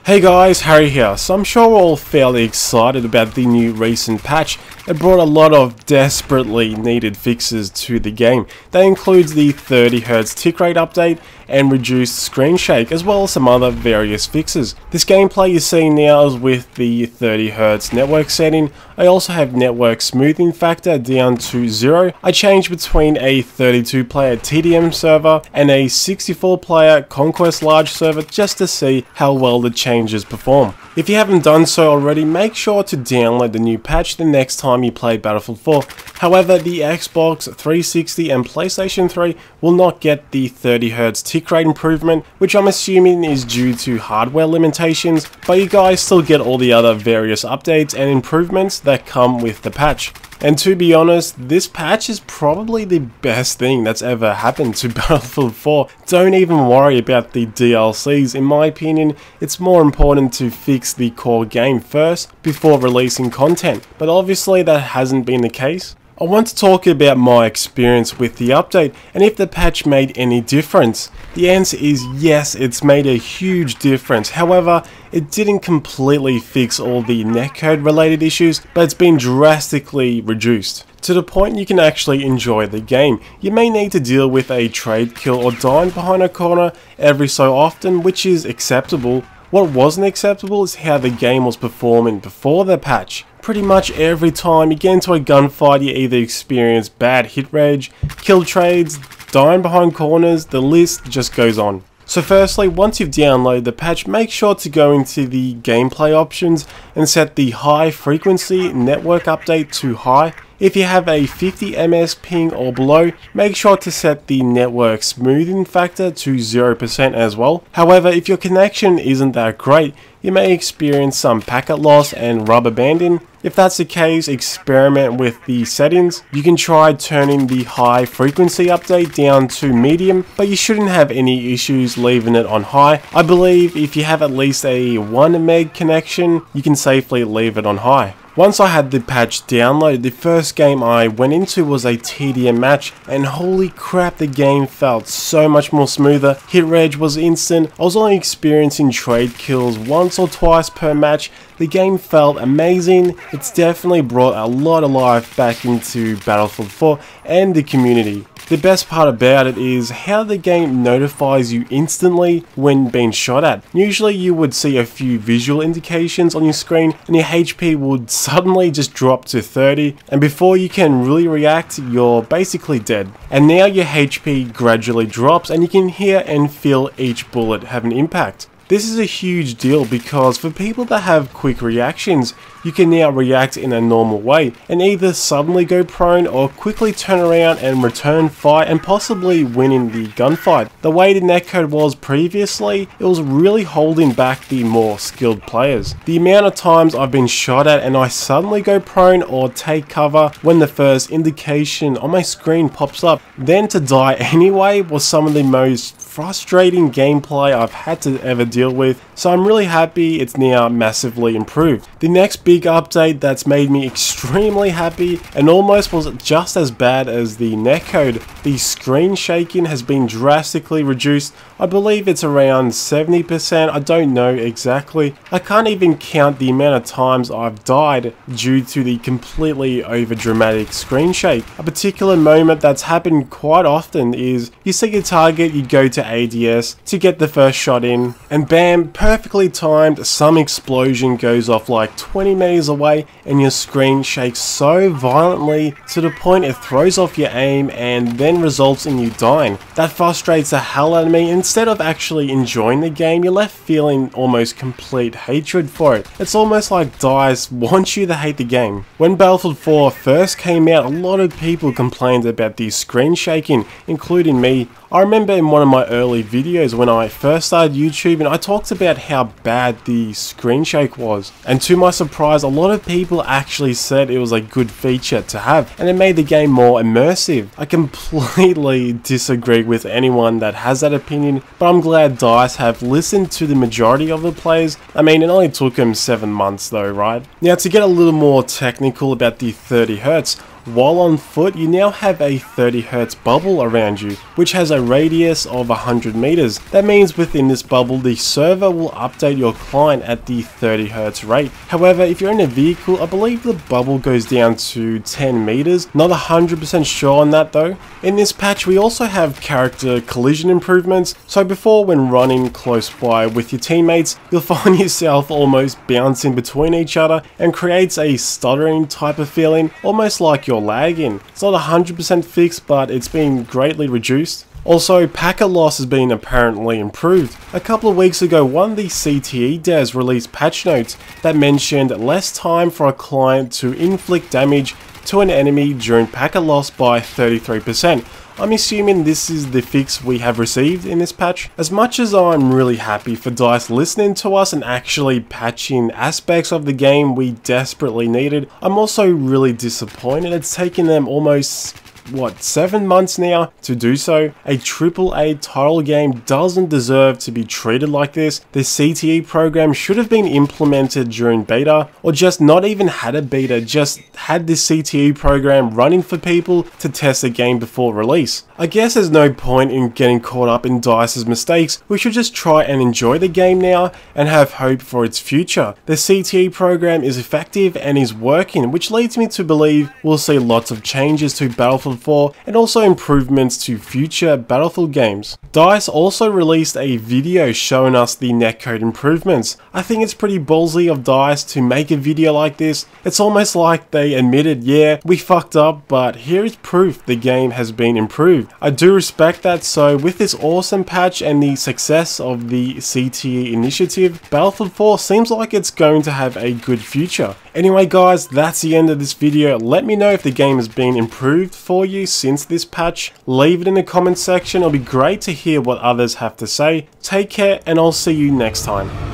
Hey guys, Harry here. So I'm sure we're all fairly excited about the new recent patch. It brought a lot of desperately needed fixes to the game. That includes the 30Hz tick rate update and reduced screen shake, as well as some other various fixes. This gameplay you're seeing now is with the 30Hz network setting. I also have network smoothing factor down to 0. I changed between a 32 player TDM server and a 64 player Conquest large server just to see how well the changes perform. If you haven't done so already, make sure to download the new patch the next time you play Battlefield 4. However, the Xbox 360 and PlayStation 3 will not get the 30Hz tick rate improvement, which I'm assuming is due to hardware limitations, but you guys still get all the other various updates and improvements that come with the patch. And to be honest, this patch is probably the best thing that's ever happened to Battlefield 4. Don't even worry about the DLCs. In my opinion, it's more important to fix the core game first before releasing content. But obviously that hasn't been the case. I want to talk about my experience with the update and if the patch made any difference. The answer is yes, it's made a huge difference. However, it didn't completely fix all the netcode related issues, but it's been drastically reduced to the point you can actually enjoy the game. You may need to deal with a trade kill or dying behind a corner every so often, which is acceptable. What wasn't acceptable is how the game was performing before the patch. Pretty much every time you get into a gunfight, you either experience bad hit rage, kill trades, dying behind corners, the list just goes on. So firstly, once you've downloaded the patch, make sure to go into the gameplay options and set the high frequency network update to high. If you have a 50 ms ping or below, make sure to set the network smoothing factor to 0% as well. However, if your connection isn't that great, you may experience some packet loss and rubber banding. If that's the case, experiment with the settings. You can try turning the high frequency update down to medium, but you shouldn't have any issues leaving it on high. I believe if you have at least a 1 meg connection, you can safely leave it on high. Once I had the patch downloaded, the first game I went into was a TDM match, and holy crap, the game felt so much more smoother. Hit reg was instant. I was only experiencing trade kills once or twice per match. The game felt amazing. It's definitely brought a lot of life back into Battlefield 4 and the community. The best part about it is how the game notifies you instantly when being shot at. Usually you would see a few visual indications on your screen and your HP would suddenly just drop to 30, and before you can really react, you're basically dead. And now your HP gradually drops and you can hear and feel each bullet have an impact. This is a huge deal because for people that have quick reactions, you can now react in a normal way and either suddenly go prone or quickly turn around and return fire and possibly win in the gunfight. The way the netcode was previously, it was really holding back the more skilled players. The amount of times I've been shot at and I suddenly go prone or take cover when the first indication on my screen pops up, then to die anyway was some of the most frustrating gameplay I've had to ever deal with, so I'm really happy it's now massively improved. The next big update that's made me extremely happy and almost was just as bad as the netcode, the screen shaking has been drastically reduced. I believe it's around 70%, I don't know exactly. I can't even count the amount of times I've died due to the completely over dramatic screen shake. A particular moment that's happened quite often is you see your target, you go to ADS to get the first shot in, and bam, perfectly timed, some explosion goes off like 20 meters away and your screen shakes so violently to the point it throws off your aim and then results in you dying. That frustrates the hell out of me. Instead of actually enjoying the game, you're left feeling almost complete hatred for it. It's almost like DICE wants you to hate the game. When Battlefield 4 first came out, a lot of people complained about the screen shaking, including me. I remember in one of my early videos when I first started YouTube and I talked about how bad the screen shake was, and to my surprise a lot of people actually said it was a good feature to have and it made the game more immersive. I completely disagree with anyone that has that opinion, but I'm glad DICE have listened to the majority of the players. I mean, it only took them 7 months though, right? Now to get a little more technical about the 30Hz, While on foot, you now have a 30Hz bubble around you, which has a radius of 100 meters. That means within this bubble, the server will update your client at the 30Hz rate. However, if you're in a vehicle, I believe the bubble goes down to 10 meters. Not 100% sure on that though. In this patch, we also have character collision improvements. So before, when running close by with your teammates, you'll find yourself almost bouncing between each other and creates a stuttering type of feeling, almost like you're lagging. It's not 100% fixed, but it's been greatly reduced. Also, packet loss has been apparently improved. A couple of weeks ago, one of the CTE devs released patch notes that mentioned less time for a client to inflict damage to an enemy during packet loss by 33%. I'm assuming this is the fix we have received in this patch. As much as I'm really happy for DICE listening to us and actually patching aspects of the game we desperately needed, I'm also really disappointed it's taken them almost 7 months now to do so. A AAA title game doesn't deserve to be treated like this. The CTE program should have been implemented during beta, or just not even had a beta, just had the CTE program running for people to test the game before release. I guess there's no point in getting caught up in DICE's mistakes. We should just try and enjoy the game now and have hope for its future. The CTE program is effective and is working, which leads me to believe we'll see lots of changes to Battlefield 4 and also improvements to future Battlefield games. DICE also released a video showing us the netcode improvements. I think it's pretty ballsy of DICE to make a video like this. It's almost like they admitted, yeah, we fucked up, but here is proof the game has been improved. I do respect that. So with this awesome patch and the success of the CTE initiative, Battlefield 4 seems like it's going to have a good future. Anyway guys, that's the end of this video. Let me know if the game has been improved for you since this patch. Leave it in the comment section. It'll be great to hear what others have to say. Take care, and I'll see you next time.